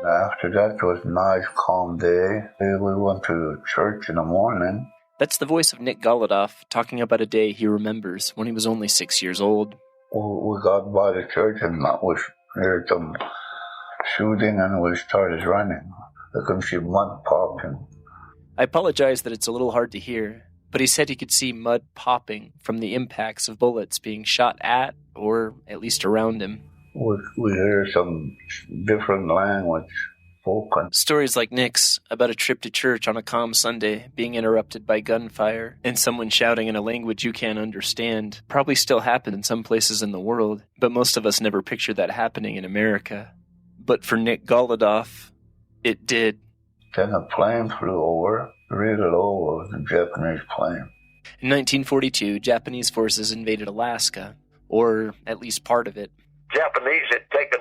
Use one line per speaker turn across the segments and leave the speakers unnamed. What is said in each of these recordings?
After that, it was a nice, calm day. We went to church in the morning.
That's the voice of Nick Golodoff talking about a day he remembers when he was only 6 years old.
We got by the church and we heard some shooting and we started running. I could see mud popping.
I apologize that it's a little hard to hear, but he said he could see mud popping from the impacts of bullets being shot at, or at least around him.
We hear some different language spoken.
Stories like Nick's about a trip to church on a calm Sunday being interrupted by gunfire and someone shouting in a language you can't understand probably still happen in some places in the world, but most of us never picture that happening in America. But for Nick Golodoff, it did.
Then a plane flew over, really low. It was a Japanese plane.
In 1942, Japanese forces invaded Alaska, or at least part of it.
Japanese had taken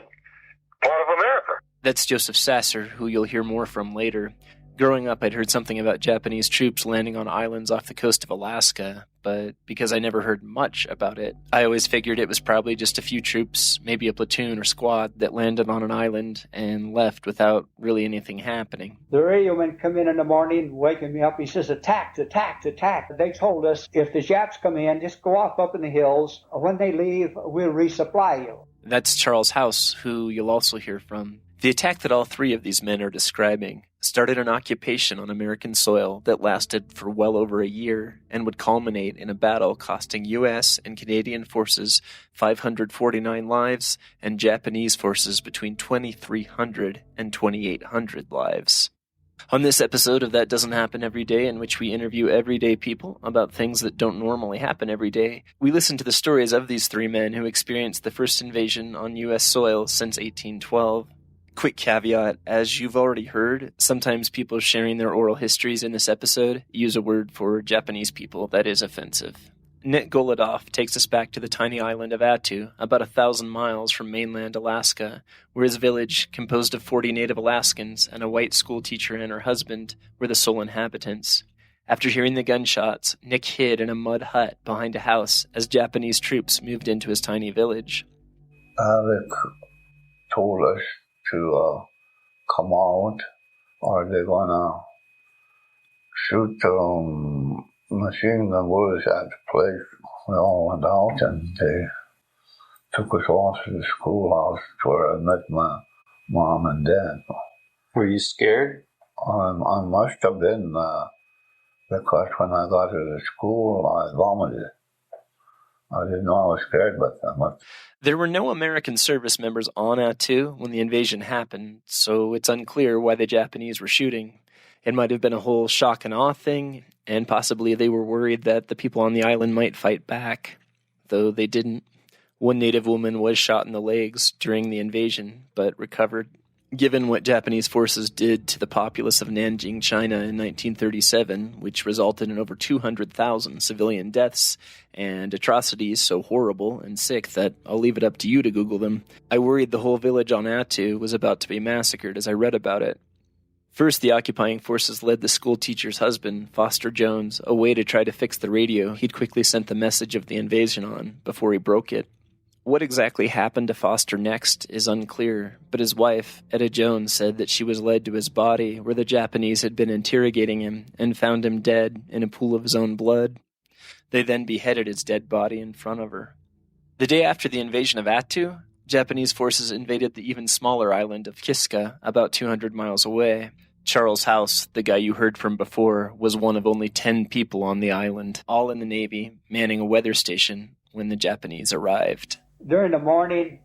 part of America.
That's Joseph Sasser, who you'll hear more from later. Growing up, I'd heard something about Japanese troops landing on islands off the coast of Alaska, but because I never heard much about it, I always figured it was probably just a few troops, maybe a platoon or squad, that landed on an island and left without really anything happening.
The radioman come in the morning, waking me up. He says, attack, attack, attack. They told us, if the Japs come in, just go off up in the hills. When they leave, we'll resupply you.
That's Charles House, who you'll also hear from. The attack that all three of these men are describing started an occupation on American soil that lasted for well over a year and would culminate in a battle costing U.S. and Canadian forces 549 lives and Japanese forces between 2,300 and 2,800 lives. On this episode of That Doesn't Happen Every Day, in which we interview everyday people about things that don't normally happen every day, we listen to the stories of these three men who experienced the first invasion on U.S. soil since 1812. Quick caveat, as you've already heard, sometimes people sharing their oral histories in this episode use a word for Japanese people that is offensive. Nick Golodoff takes us back to the tiny island of Attu, about 1,000 miles from mainland Alaska, where his village, composed of 40 native Alaskans and a white schoolteacher and her husband, were the sole inhabitants. After hearing the gunshots, Nick hid in a mud hut behind a house as Japanese troops moved into his tiny village.
Alec told us to come out, or they're gonna shoot machine gun bullets at the place. We all went out and they took us off to the schoolhouse where I met my mom and dad.
Were you scared?
I must have been, because when I got to the school, I vomited. I didn't know I was scared, but I must.
There were no American service members on Attu when the invasion happened, so it's unclear why the Japanese were shooting. It might have been a whole shock and awe thing, and possibly they were worried that the people on the island might fight back, though they didn't. One native woman was shot in the legs during the invasion, but recovered. Given what Japanese forces did to the populace of Nanjing, China in 1937, which resulted in over 200,000 civilian deaths and atrocities so horrible and sick that I'll leave it up to you to Google them, I worried the whole village on Attu was about to be massacred as I read about it. First, the occupying forces led the school teacher's husband, Foster Jones, away to try to fix the radio he'd quickly sent the message of the invasion on before he broke it. What exactly happened to Foster next is unclear, but his wife, Etta Jones, said that she was led to his body where the Japanese had been interrogating him and found him dead in a pool of his own blood. They then beheaded his dead body in front of her. The day after the invasion of Attu, Japanese forces invaded the even smaller island of Kiska, about 200 miles away. Charles House, the guy you heard from before, was one of only 10 people on the island, all in the Navy, manning a weather station when the Japanese arrived.
During the morning,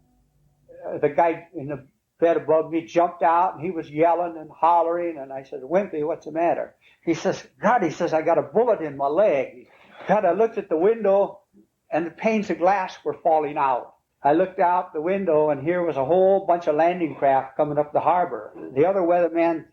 the guy in the bed above me jumped out, and he was yelling and hollering, and I said, Wimpy, what's the matter? He says, God, I got a bullet in my leg. God, I looked at the window, and the panes of glass were falling out. I looked out the window, and here was a whole bunch of landing craft coming up the harbor. The other weatherman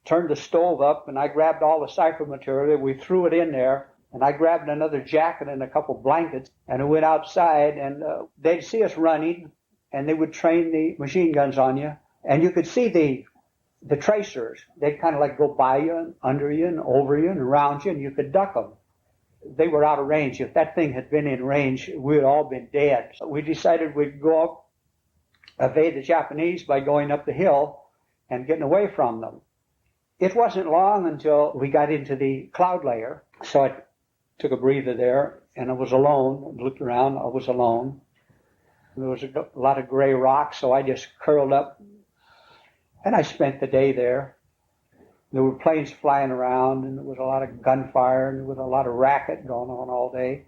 turned the stove up, and I grabbed all the cipher material. We threw it in there. And I grabbed another jacket and a couple blankets, and I went outside, and they'd see us running, and they would train the machine guns on you. And you could see the tracers. They'd kind of like go by you and under you and over you and around you, and you could duck them. They were out of range. If that thing had been in range, we would all been dead. So we decided we'd go up, evade the Japanese by going up the hill, and getting away from them. It wasn't long until we got into the cloud layer, so I took a breather there, and I was alone. I looked around, I was alone. There was a lot of gray rocks, so I just curled up, and I spent the day there. There were planes flying around, and there was a lot of gunfire, and there was a lot of racket going on all day.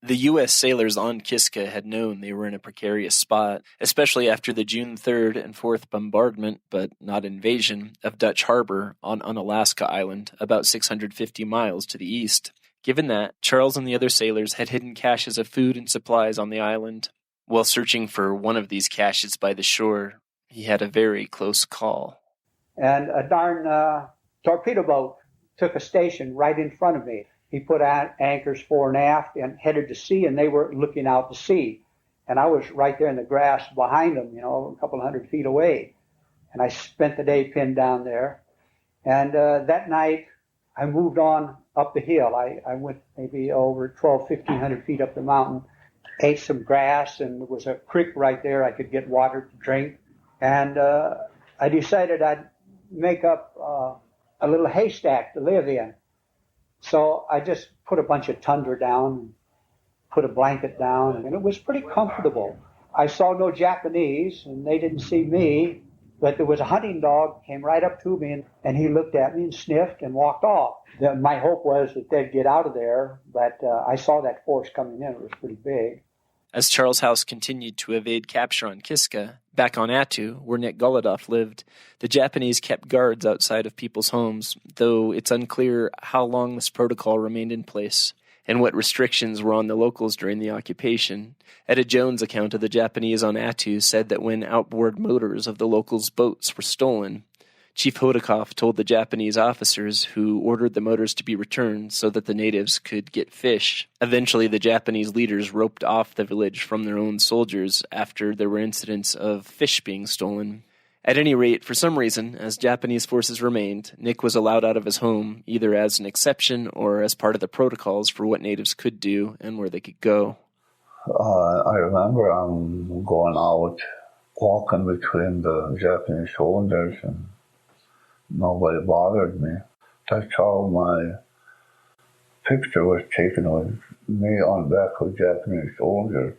The U.S. sailors on Kiska had known they were in a precarious spot, especially after the June 3rd and 4th bombardment, but not invasion, of Dutch Harbor on Unalaska Island, about 650 miles to the east. Given that, Charles and the other sailors had hidden caches of food and supplies on the island. While searching for one of these caches by the shore, he had a very close call.
And a darn torpedo boat took a station right in front of me. He put out anchors fore and aft and headed to sea, and they were looking out to sea. And I was right there in the grass behind them, a couple hundred feet away. And I spent the day pinned down there. And that night, I moved on up the hill. I went maybe over 1,200 feet up the mountain, ate some grass, and there was a creek right there I could get water to drink. And I decided I'd make up a little haystack to live in. So I just put a bunch of tundra down, put a blanket down, and it was pretty comfortable. I saw no Japanese, and they didn't see me, but there was a hunting dog came right up to me, and he looked at me and sniffed and walked off. My hope was that they'd get out of there, but I saw that force coming in. It was pretty big.
As Charles House continued to evade capture on Kiska, back on Attu, where Nick Golodoff lived, the Japanese kept guards outside of people's homes, though it's unclear how long this protocol remained in place and what restrictions were on the locals during the occupation. Etta Jones' account of the Japanese on Attu said that when outboard motors of the locals' boats were stolen, Chief Hodikoff told the Japanese officers who ordered the motors to be returned so that the natives could get fish. Eventually, the Japanese leaders roped off the village from their own soldiers after there were incidents of fish being stolen. At any rate, for some reason, as Japanese forces remained, Nick was allowed out of his home, either as an exception or as part of the protocols for what natives could do and where they could go.
I remember going out, walking between the Japanese soldiers, and nobody bothered me. That's how my picture was taken, with me on the back of a Japanese soldier.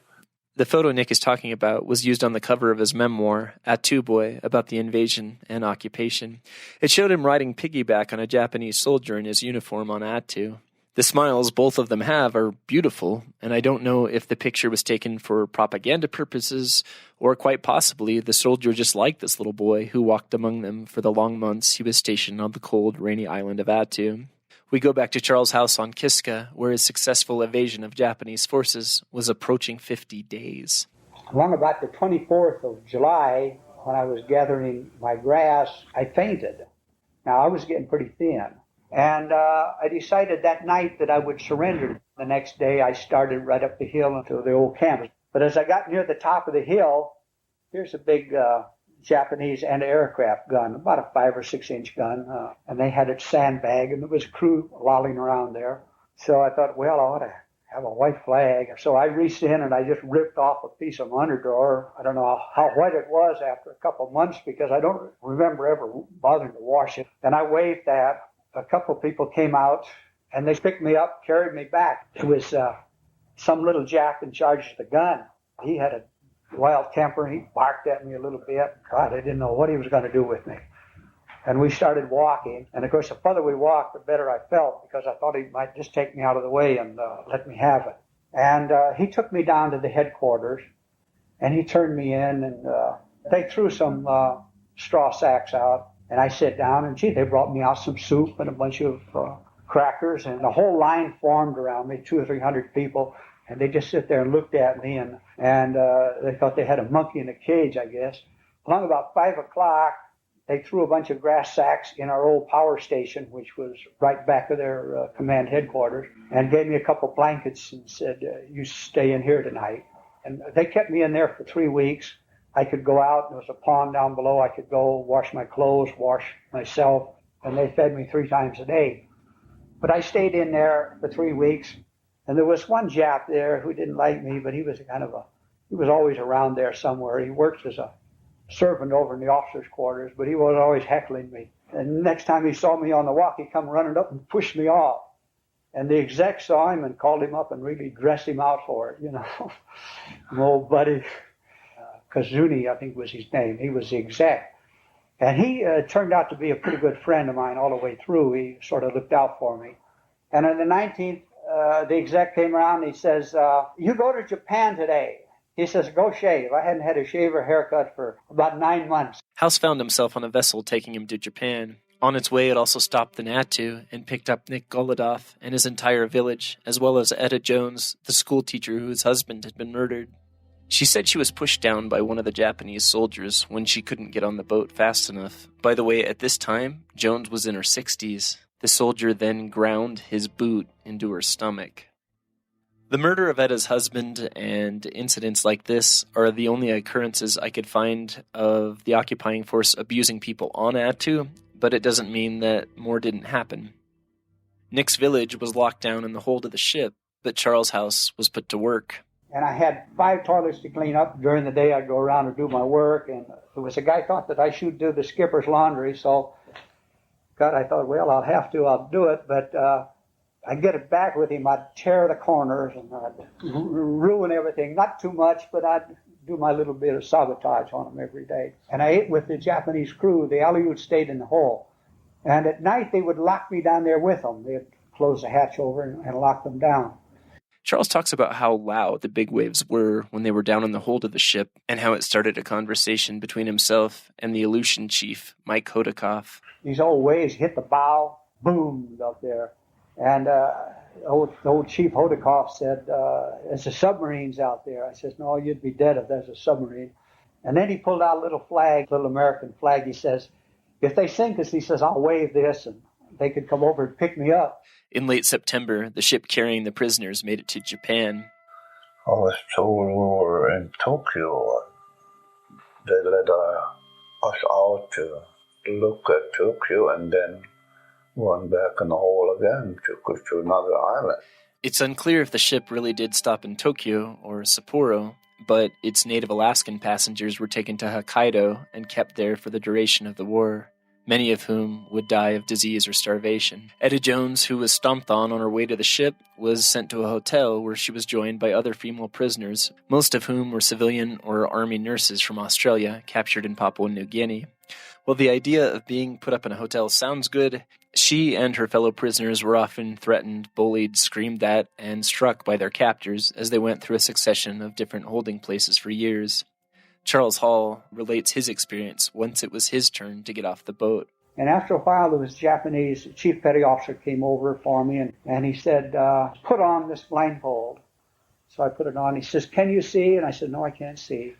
The photo Nick is talking about was used on the cover of his memoir, Attu Boy, about the invasion and occupation. It showed him riding piggyback on a Japanese soldier in his uniform on Attu. The smiles both of them have are beautiful, and I don't know if the picture was taken for propaganda purposes, or quite possibly the soldier just liked this little boy who walked among them for the long months he was stationed on the cold, rainy island of Attu. We go back to Charles' house on Kiska, where his successful evasion of Japanese forces was approaching 50 days.
Along about the 24th of July, when I was gathering my grass, I fainted. Now, I was getting pretty thin. And I decided that night that I would surrender. The next day, I started right up the hill into the old camp. But as I got near the top of the hill, here's a big Japanese anti-aircraft gun, about a 5 or 6 inch gun, and they had it sandbagged, and there was a crew lolling around there. So I thought, well, I ought to have a white flag. So I reached in and I just ripped off a piece of underdrawer. I don't know how white it was after a couple of months, because I don't remember ever bothering to wash it. And I waved that. A couple of people came out, and they picked me up, carried me back. It was some little Jap in charge of the gun. He had a wild temper. He barked at me a little bit. God, I didn't know what he was going to do with me. And we started walking. And, of course, the further we walked, the better I felt, because I thought he might just take me out of the way and let me have it. And he took me down to the headquarters, and he turned me in, and they threw some straw sacks out. And I sat down, and they brought me out some soup and a bunch of crackers, and the whole line formed around me, 200 or 300 people. And they just sit there and looked at me, and they thought they had a monkey in a cage, I guess. Along about 5 o'clock, they threw a bunch of grass sacks in our old power station, which was right back of their command headquarters, and gave me a couple blankets and said, you stay in here tonight. And they kept me in there for 3 weeks. I could go out. There was a pond down below. I could go wash my clothes, wash myself, and they fed me 3 times a day. But I stayed in there for 3 weeks. And there was one Jap there who didn't like me, but he was he was always around there somewhere. He worked as a servant over in the officers' quarters, but he was always heckling me. And next time he saw me on the walk, he'd come running up and push me off. And the exec saw him and called him up and really dressed him out for it, My old buddy, Kazuni, I think was his name. He was the exec. And he turned out to be a pretty good friend of mine all the way through. He sort of looked out for me. And on the 19th, the exec came around and he says, you go to Japan today. He says, go shave. I hadn't had a shave or haircut for about 9 months.
House found himself on a vessel taking him to Japan. On its way, it also stopped in Attu and picked up Nick Golodoff and his entire village, as well as Etta Jones, the schoolteacher whose husband had been murdered. She said she was pushed down by one of the Japanese soldiers when she couldn't get on the boat fast enough. By the way, at this time, Jones was in her 60s. The soldier then ground his boot into her stomach. The murder of Etta's husband and incidents like this are the only occurrences I could find of the occupying force abusing people on Attu, but it doesn't mean that more didn't happen. Nick's village was locked down in the hold of the ship, but Charles' house was put to work.
And I had 5 toilets to clean up. During the day, I'd go around and do my work, and there was a guy thought that I should do the skipper's laundry, so I thought, well, I'll do it, but I'd get it back with him. I'd tear the corners and I'd ruin everything. Not too much, but I'd do my little bit of sabotage on them every day. And I ate with the Japanese crew. The Aleutian stayed in the hold. And at night, they would lock me down there with them. They'd close the hatch over and lock them down.
Charles talks about how loud the big waves were when they were down in the hold of the ship and how it started a conversation between himself and the Aleutian chief, Mike Hodikoff.
These old waves hit the bow, boomed up there. And old Chief Hodikoff said, there's a submarines out there. I says, no, you'd be dead if there's a submarine. And then he pulled out a little flag, little American flag. He says, if they sink us, he says, I'll wave this and they could come over and pick me up.
In late September, the ship carrying the prisoners made it to Japan.
I was told we were in Tokyo. They let us out to look at Tokyo and then went back in the hole again, took us to another island.
It's unclear if the ship really did stop in Tokyo or Sapporo, but its native Alaskan passengers were taken to Hokkaido and kept there for the duration of the war, many of whom would die of disease or starvation. Etta Jones, who was stomped on her way to the ship, was sent to a hotel where she was joined by other female prisoners, most of whom were civilian or army nurses from Australia captured in Papua New Guinea. While the idea of being put up in a hotel sounds good, she and her fellow prisoners were often threatened, bullied, screamed at, and struck by their captors as they went through a succession of different holding places for years. Charles Hall relates his experience once it was his turn to get off the boat.
And after a while, there was a Japanese chief petty officer came over for me, and he said, put on this blindfold. So I put it on. He says, can you see? And I said, no, I can't see.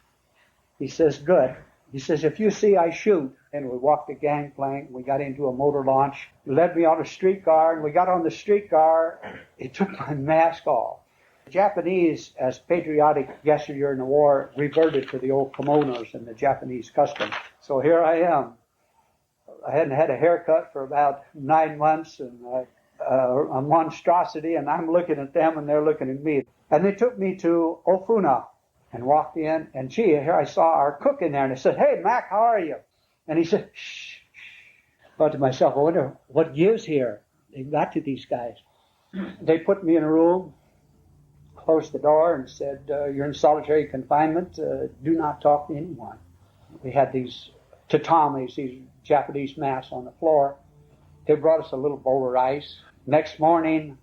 He says, good. He says, if you see, I shoot. And we walked the gangplank. We got into a motor launch. He led me on a streetcar, and we got on the streetcar. He took my mask off. The Japanese, as patriotic yesteryear in the war, reverted to the old kimonos and the Japanese custom. So here I am. I hadn't had a haircut for about 9 months, and a monstrosity, and I'm looking at them, and they're looking at me. And they took me to Ofuna and walked in, and gee, here I saw our cook in there, and I said, hey, Mac, how are you? And he said, shh. I thought to myself, I wonder what gives here. They got to these guys. They put me in a room, closed the door, and said, you're in solitary confinement. Do not talk to anyone. We had these tatamis, these Japanese mats on the floor. They brought us a little bowl of rice. Next morning,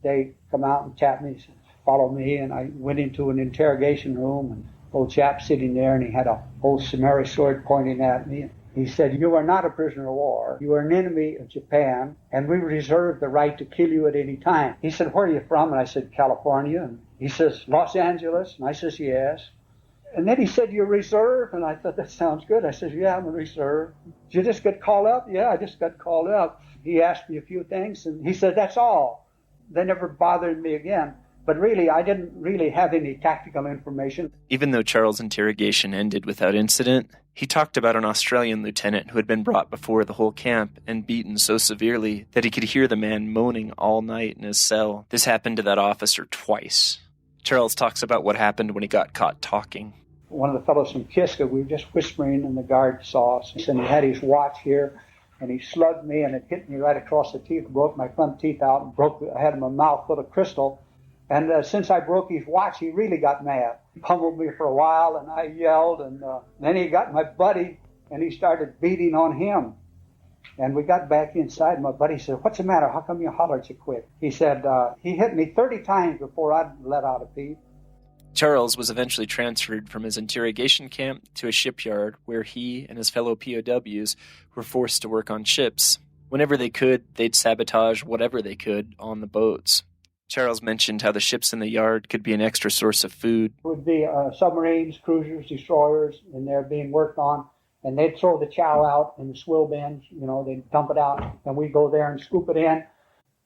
they come out and tap me, follow me, and I went into an interrogation room, and old chap sitting there, and he had a old samurai sword pointing at me. He said, you are not a prisoner of war. You are an enemy of Japan, and we reserve the right to kill you at any time. He said, where are you from? And I said, California. And he says, Los Angeles? And I says, yes. And then he said, you're reserve? And I thought, that sounds good. I said, yeah, I'm a reserve. Did you just get called up? Yeah, I just got called up. He asked me a few things, and he said, that's all. They never bothered me again. But really, I didn't really have any tactical information.
Even though Charles' interrogation ended without incident, he talked about an Australian lieutenant who had been brought before the whole camp and beaten so severely that he could hear the man moaning all night in his cell. This happened to that officer twice. Charles talks about what happened when he got caught talking.
One of the fellows from Kiska, we were just whispering, and the guard saw us. And he had his watch here, and he slugged me, and it hit me right across the teeth, broke my front teeth out, and I had my mouth full of crystal. And since I broke his watch, he really got mad. He pummeled me for a while, and I yelled, and then he got my buddy, and he started beating on him. And we got back inside, and my buddy said, "What's the matter? How come you hollered so quick?" He said, he hit me 30 times before I'd let out a peep.
Charles was eventually transferred from his interrogation camp to a shipyard where he and his fellow POWs were forced to work on ships. Whenever they could, they'd sabotage whatever they could on the boats. Charles mentioned how the ships in the yard could be an extra source of food.
It would be submarines, cruisers, destroyers, and they're being worked on. And they'd throw the chow out in the swill bins, they'd dump it out, and we'd go there and scoop it in.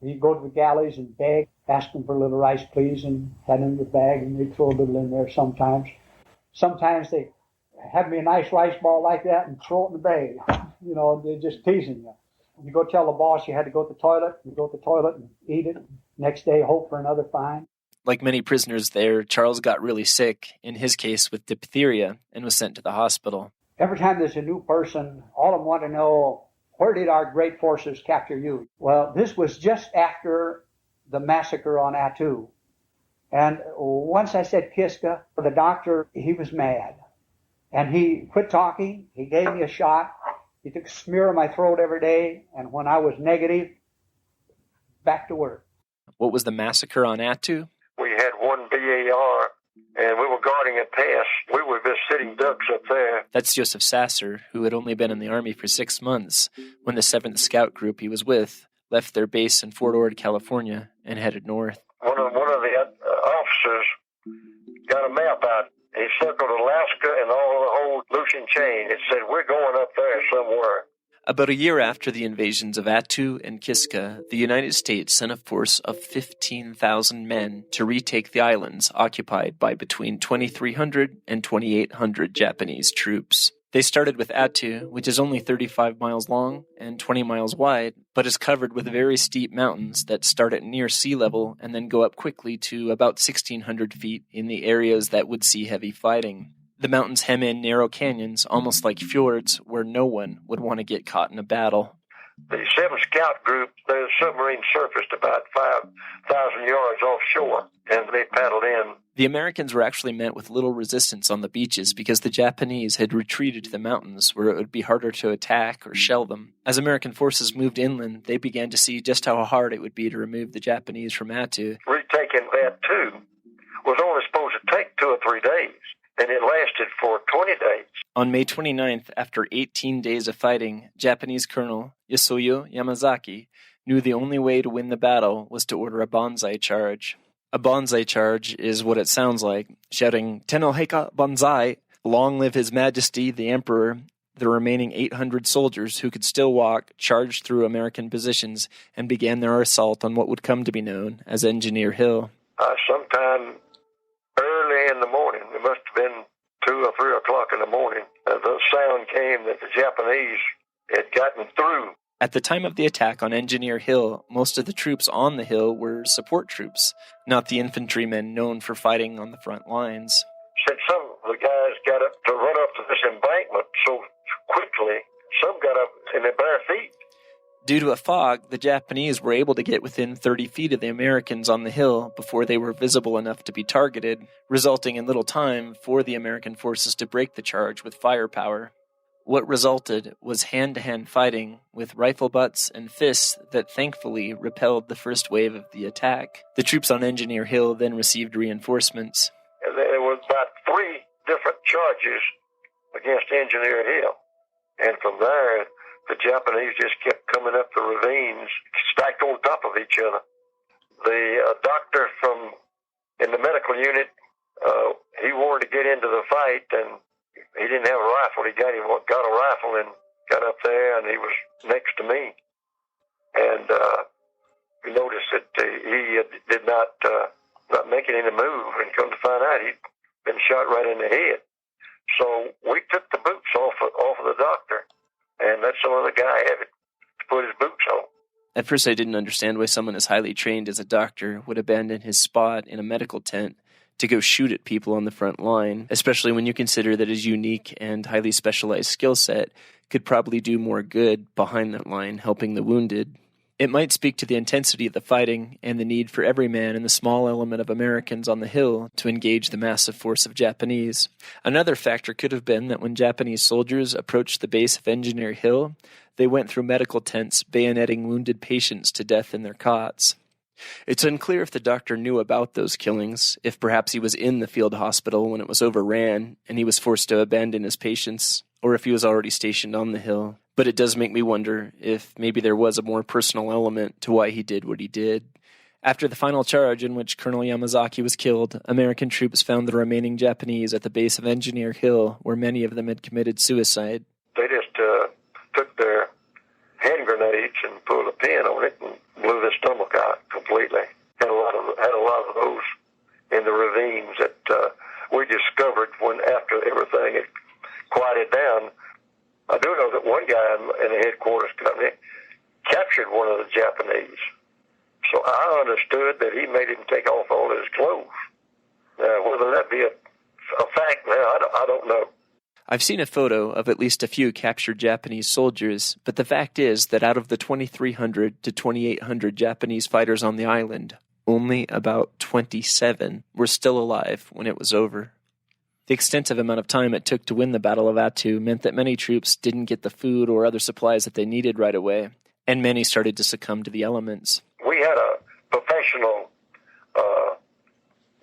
We'd go to the galleys and beg, ask them for a little rice, please, and had them in the bag, and they'd throw a little in there sometimes. Sometimes they have me a nice rice ball like that and throw it in the bag. They're just teasing you. You go tell the boss you had to go to the toilet, you go to the toilet and eat it. Next day, hope for another fine.
Like many prisoners there, Charles got really sick, in his case with diphtheria, and was sent to the hospital.
Every time there's a new person, all of them want to know, where did our great forces capture you? Well, this was just after the massacre on Attu. And once I said Kiska, the doctor, he was mad. And he quit talking. He gave me a shot. He took a smear of my throat every day. And when I was negative, back to work.
What was the massacre on Attu?
We had one BAR, and we were guarding a pass. We were just sitting ducks up there.
That's Joseph Sasser, who had only been in the Army for 6 months when the 7th Scout Group he was with left their base in Fort Ord, California, and headed north.
One of the officers got a map out. He circled Alaska and all the whole Aleutian chain. It said, "We're going up there somewhere."
About a year after the invasions of Attu and Kiska, the United States sent a force of 15,000 men to retake the islands occupied by between 2,300 and 2,800 Japanese troops. They started with Attu, which is only 35 miles long and 20 miles wide, but is covered with very steep mountains that start at near sea level and then go up quickly to about 1,600 feet in the areas that would see heavy fighting. The mountains hem in narrow canyons, almost like fjords, where no one would want to get caught in a battle.
The 7th Scout Group, their submarine surfaced about 5,000 yards offshore, and they paddled in.
The Americans were actually met with little resistance on the beaches because the Japanese had retreated to the mountains where it would be harder to attack or shell them. As American forces moved inland, they began to see just how hard it would be to remove the Japanese from Attu.
Retaking Attu was only supposed to take 2 or 3 days, and it lasted for 20 days.
On May 29th, after 18 days of fighting, Japanese Colonel Yasuyo Yamazaki knew the only way to win the battle was to order a banzai charge. A banzai charge is what it sounds like, shouting, "Tenno Heika Banzai! Long live His Majesty the Emperor!" The remaining 800 soldiers who could still walk charged through American positions and began their assault on what would come to be known as Engineer Hill.
Sometime early in the morning, it must have been 2 or 3 o'clock in the morning, the sound came that the Japanese had gotten through.
At the time of the attack on Engineer Hill, most of the troops on the hill were support troops, not the infantrymen known for fighting on the front lines.
Said some of the guys got up to run up to this embankment so quickly, some got up in their bare feet.
Due to a fog, the Japanese were able to get within 30 feet of the Americans on the hill before they were visible enough to be targeted, resulting in little time for the American forces to break the charge with firepower. What resulted was hand-to-hand fighting with rifle butts and fists that thankfully repelled the first wave of the attack. The troops on Engineer Hill then received reinforcements.
There was about 3 different charges against Engineer Hill, and from there, the Japanese just kept coming up the ravines, stacked on top of each other. The doctor in the medical unit, he wanted to get into the fight, and he didn't have a rifle. He got a rifle and got up there, and he was next to me. And we noticed that he did not making any move, and come to find out he'd been shot right in the head. So we took the boots off of the doctor, and let some other guy have it to put his boots on.
At first I didn't understand why someone as highly trained as a doctor would abandon his spot in a medical tent to go shoot at people on the front line, especially when you consider that his unique and highly specialized skill set could probably do more good behind that line, helping the wounded. It might speak to the intensity of the fighting and the need for every man and the small element of Americans on the hill to engage the massive force of Japanese. Another factor could have been that when Japanese soldiers approached the base of Engineer Hill, they went through medical tents bayoneting wounded patients to death in their cots. It's unclear if the doctor knew about those killings, if perhaps he was in the field hospital when it was overran and he was forced to abandon his patients, or if he was already stationed on the hill. But it does make me wonder if maybe there was a more personal element to why he did what he did. After the final charge in which Colonel Yamazaki was killed, American troops found the remaining Japanese at the base of Engineer Hill, where many of them had committed suicide.
They just took their hand grenades and pulled a pin on it and blew their stomach out completely. Had a lot of those in the ravines that we discovered when after everything had quieted down. I do know that one guy in the headquarters company captured one of the Japanese. So I understood that he made him take off all his clothes. Whether that be a fact now, I don't know.
I've seen a photo of at least a few captured Japanese soldiers, but the fact is that out of the 2,300 to 2,800 Japanese fighters on the island, only about 27 were still alive when it was over. The extensive amount of time it took to win the Battle of Attu meant that many troops didn't get the food or other supplies that they needed right away, and many started to succumb to the elements.
We had a professional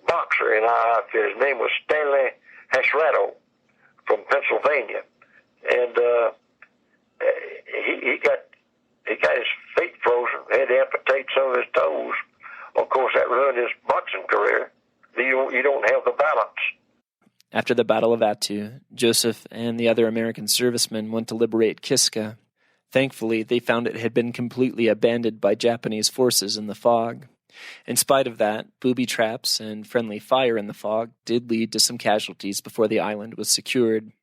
boxer in our outfit. His name was Stanley Hasrato from Pennsylvania, and he got his feet frozen, had to amputate some of his toes. Of course, that ruined his boxing career. You don't have the balance.
After the Battle of Attu, Joseph and the other American servicemen went to liberate Kiska. Thankfully, they found it had been completely abandoned by Japanese forces in the fog. In spite of that, booby traps and friendly fire in the fog did lead to some casualties before the island was secured.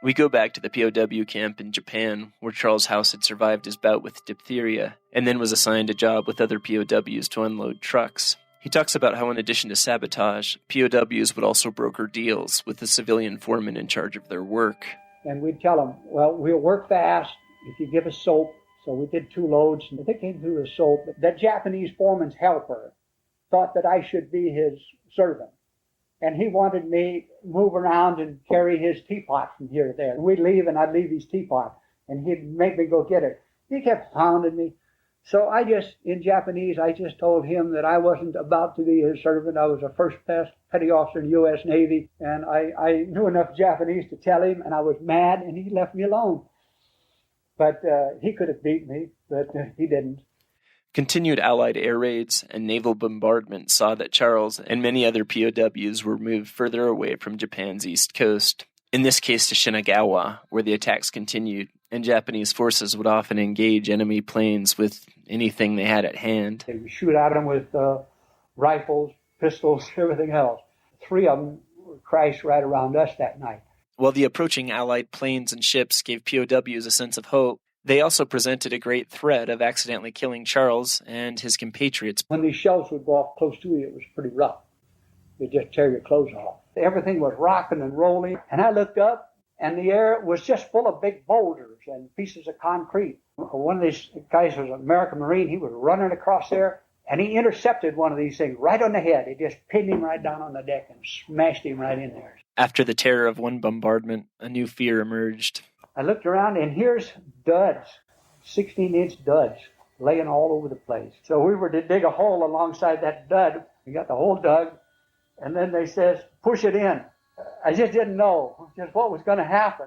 We go back to the POW camp in Japan, where Charles House had survived his bout with diphtheria, and then was assigned a job with other POWs to unload trucks. He talks about how in addition to sabotage, POWs would also broker deals with the civilian foreman in charge of their work.
And we'd tell them, well, we'll work fast if you give us soap. So we did 2 loads, and they came through the soap. The Japanese foreman's helper thought that I should be his servant. And he wanted me to move around and carry his teapot from here to there. And we'd leave, and I'd leave his teapot, and he'd make me go get it. He kept hounding me. So in Japanese, I just told him that I wasn't about to be his servant. I was a first-class petty officer in the U.S. Navy, and I knew enough Japanese to tell him, and I was mad, and he left me alone. But he could have beat me, but he didn't.
Continued Allied air raids and naval bombardment saw that Charles and many other POWs were moved further away from Japan's east coast, in this case to Shinagawa, where the attacks continued, and Japanese forces would often engage enemy planes with anything they had at hand.
They would shoot at them with rifles, pistols, everything else. 3 of them crashed right around us that night.
While the approaching Allied planes and ships gave POWs a sense of hope, they also presented a great threat of accidentally killing Charles and his compatriots.
When these shells would go off close to you, it was pretty rough. They'd just tear your clothes off. Everything was rocking and rolling, and I looked up, and the air was just full of big boulders and pieces of concrete. One of these guys was an American Marine. He was running across there, and he intercepted one of these things right on the head. It just pinned him right down on the deck and smashed him right in there.
After the terror of one bombardment, a new fear emerged.
I looked around, and here's duds, 16-inch duds, laying all over the place. So we were to dig a hole alongside that dud. We got the hole dug, and then they says, push it in. I just didn't know just what was going to happen.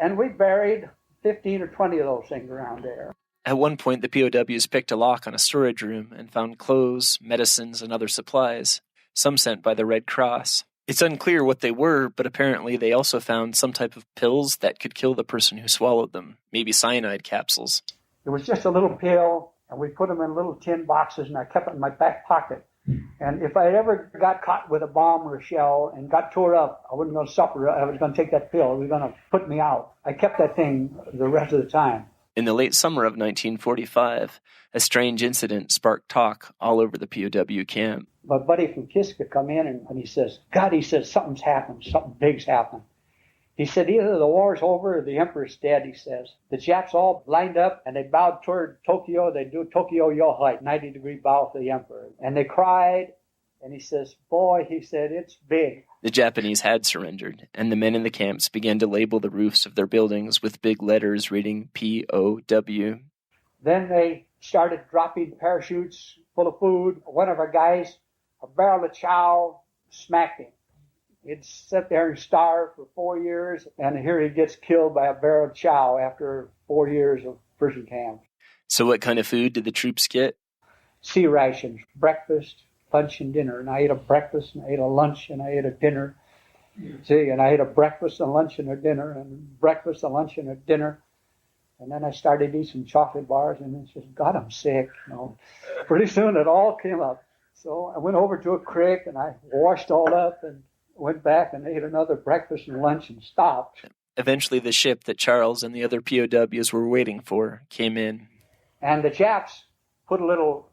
And we buried 15 or 20 of those things around there.
At one point, the POWs picked a lock on a storage room and found clothes, medicines, and other supplies, some sent by the Red Cross. It's unclear what they were, but apparently they also found some type of pills that could kill the person who swallowed them, maybe cyanide capsules.
It was just a little pill, and we put them in little tin boxes, and I kept it in my back pocket. And if I ever got caught with a bomb or a shell and got tore up, I wasn't going to suffer. I was going to take that pill. It was going to put me out. I kept that thing the rest of the time.
In the late summer of 1945, a strange incident sparked talk all over the POW camp.
My buddy from Kiska come in and he says, God, he says, something's happened. Something big's happened. He said, either the war's over or the emperor's dead, he says. The Japs all lined up and they bowed toward Tokyo. They do Tokyo Yohai, 90-degree bow for the emperor. And they cried. And he says, boy, he said, it's big.
The Japanese had surrendered, and the men in the camps began to label the roofs of their buildings with big letters reading POW.
Then they started dropping parachutes full of food. One of our guys, a barrel of chow, smacked him. He'd sit there and starve for 4 years, and here he gets killed by a barrel of chow after 4 years of prison camp.
So what kind of food did the troops get?
Sea rations, breakfast, lunch, and dinner. And I ate a breakfast, and I ate a lunch, and I ate a dinner. See, and I ate a breakfast, a lunch, and a dinner, and breakfast, a lunch, and a dinner. And then I started eating some chocolate bars, and it's just, God, I'm sick. Pretty soon it all came up. So I went over to a creek, and I washed all up, and went back and ate another breakfast and lunch and stopped.
Eventually the ship that Charles and the other POWs were waiting for came in.
And the Japs put a little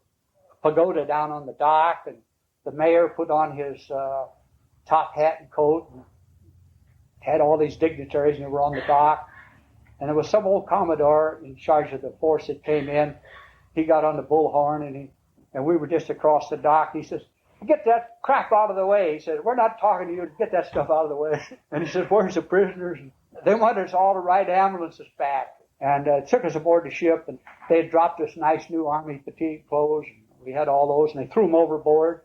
pagoda down on the dock, and the mayor put on his top hat and coat and had all these dignitaries, and they were on the dock. And there was some old commodore in charge of the force that came in. He got on the bullhorn, and we were just across the dock. He says, get that crap out of the way. He said, we're not talking to you. Get that stuff out of the way. And he said, where's the prisoners? And they wanted us all to ride ambulances back. And took us aboard the ship, and they had dropped us nice new army fatigue clothes. We had all those, and they threw them overboard,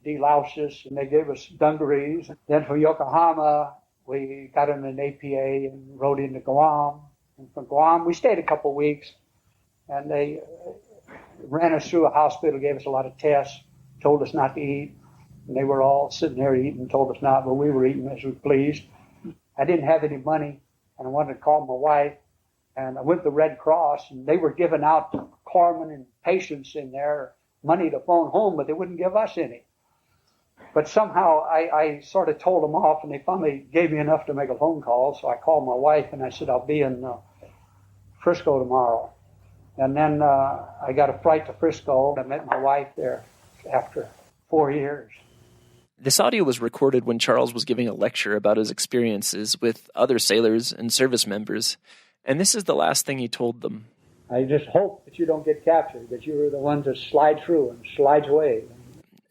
deloused us, and they gave us dungarees. Then from Yokohama, we got in an APA and rode into Guam. And from Guam, we stayed a couple of weeks, and they ran us through a hospital, gave us a lot of tests, told us not to eat. And they were all sitting there eating, told us not, but we were eating as we pleased. I didn't have any money, and I wanted to call my wife. And I went to the Red Cross, and they were giving out to corpsmen and patients in there money to phone home, but they wouldn't give us any. But somehow I sort of told them off, and they finally gave me enough to make a phone call. So I called my wife, and I said, I'll be in Frisco tomorrow. And then I got a flight to Frisco, and I met my wife there after 4 years.
This audio was recorded when Charles was giving a lecture about his experiences with other sailors and service members, and this is the last thing he told them.
I just hope that you don't get captured, that you were the ones that slide through and slides away.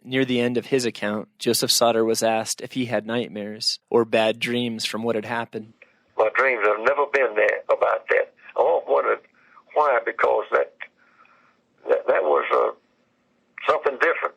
Near the end of his account, Joseph Sauter was asked if he had nightmares or bad dreams from what had happened.
My dreams have never been about that. I always wondered why, because that was something different.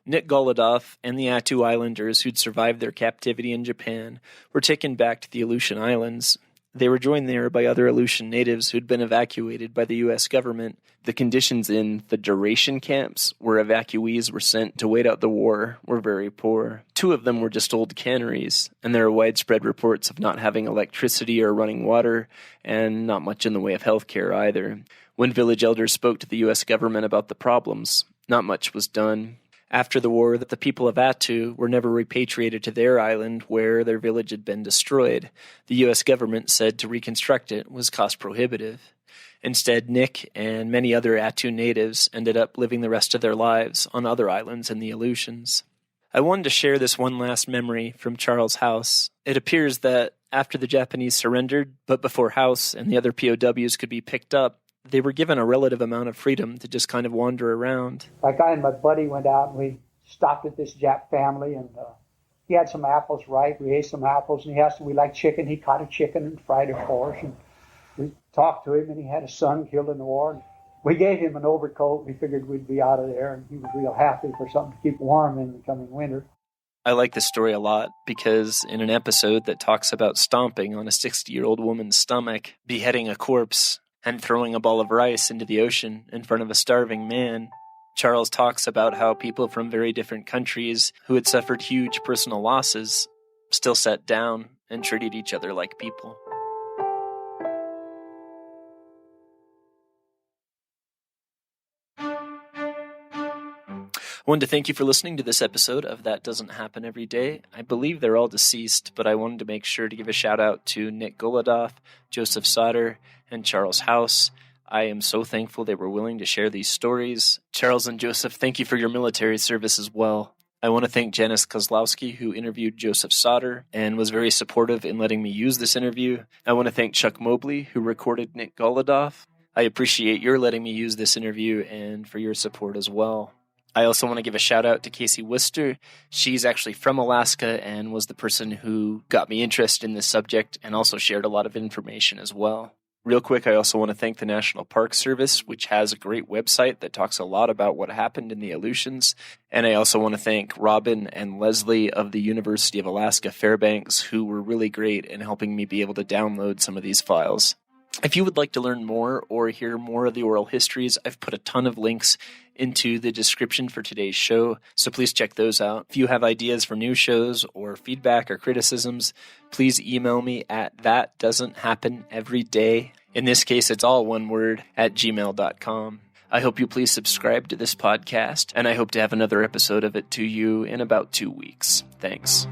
Nick Golodoff and the Attu Islanders who'd survived their captivity in Japan were taken back to the Aleutian Islands. They were joined there by other Aleutian natives who'd been evacuated by the U.S. government. The conditions in the duration camps, where evacuees were sent to wait out the war, were very poor. 2 of them were just old canneries, and there are widespread reports of not having electricity or running water, and not much in the way of health care either. When village elders spoke to the U.S. government about the problems, not much was done. After the war, the people of Attu were never repatriated to their island where their village had been destroyed. The U.S. government said to reconstruct it was cost prohibitive. Instead, Nick and many other Attu natives ended up living the rest of their lives on other islands in the Aleutians. I wanted to share this one last memory from Charles' house. It appears that after the Japanese surrendered, but before House and the other POWs could be picked up, they were given a relative amount of freedom to just kind of wander around.
Like I and my buddy went out, and we stopped at this Jap family, and he had some apples ripe. We ate some apples, and he asked if we liked chicken. He caught a chicken and fried it for us, and we talked to him, and he had a son killed in the war. And we gave him an overcoat. We figured we'd be out of there, and he was real happy for something to keep warm in the coming winter.
I like this story a lot because in an episode that talks about stomping on a 60-year-old woman's stomach, beheading a corpse, and throwing a ball of rice into the ocean in front of a starving man, Charles talks about how people from very different countries who had suffered huge personal losses still sat down and treated each other like people. wanted to thank you for listening to this episode of That Doesn't Happen Every Day. I believe they're all deceased, but I wanted to make sure to give a shout out to Nick Golodoff, Joseph Sauter, and Charles House. I am so thankful they were willing to share these stories. Charles and Joseph, thank you for your military service as well. I want to thank Janice Kozlowski, who interviewed Joseph Sauter and was very supportive in letting me use this interview. I want to thank Chuck Mobley, who recorded Nick Golodoff. I appreciate your letting me use this interview and for your support as well. I also want to give a shout out to Casey Worcester. She's actually from Alaska and was the person who got me interested in this subject and also shared a lot of information as well. Real quick, I also want to thank the National Park Service, which has a great website that talks a lot about what happened in the Aleutians. And I also want to thank Robin and Leslie of the University of Alaska Fairbanks, who were really great in helping me be able to download some of these files. If you would like to learn more or hear more of the oral histories, I've put a ton of links into the description for today's show, so please check those out. If you have ideas for new shows or feedback or criticisms, please email me at thatdoesn'thappeneveryday. In this case, it's all one word, @gmail.com. I hope you please subscribe to this podcast, and I hope to have another episode of it to you in about 2 weeks. Thanks.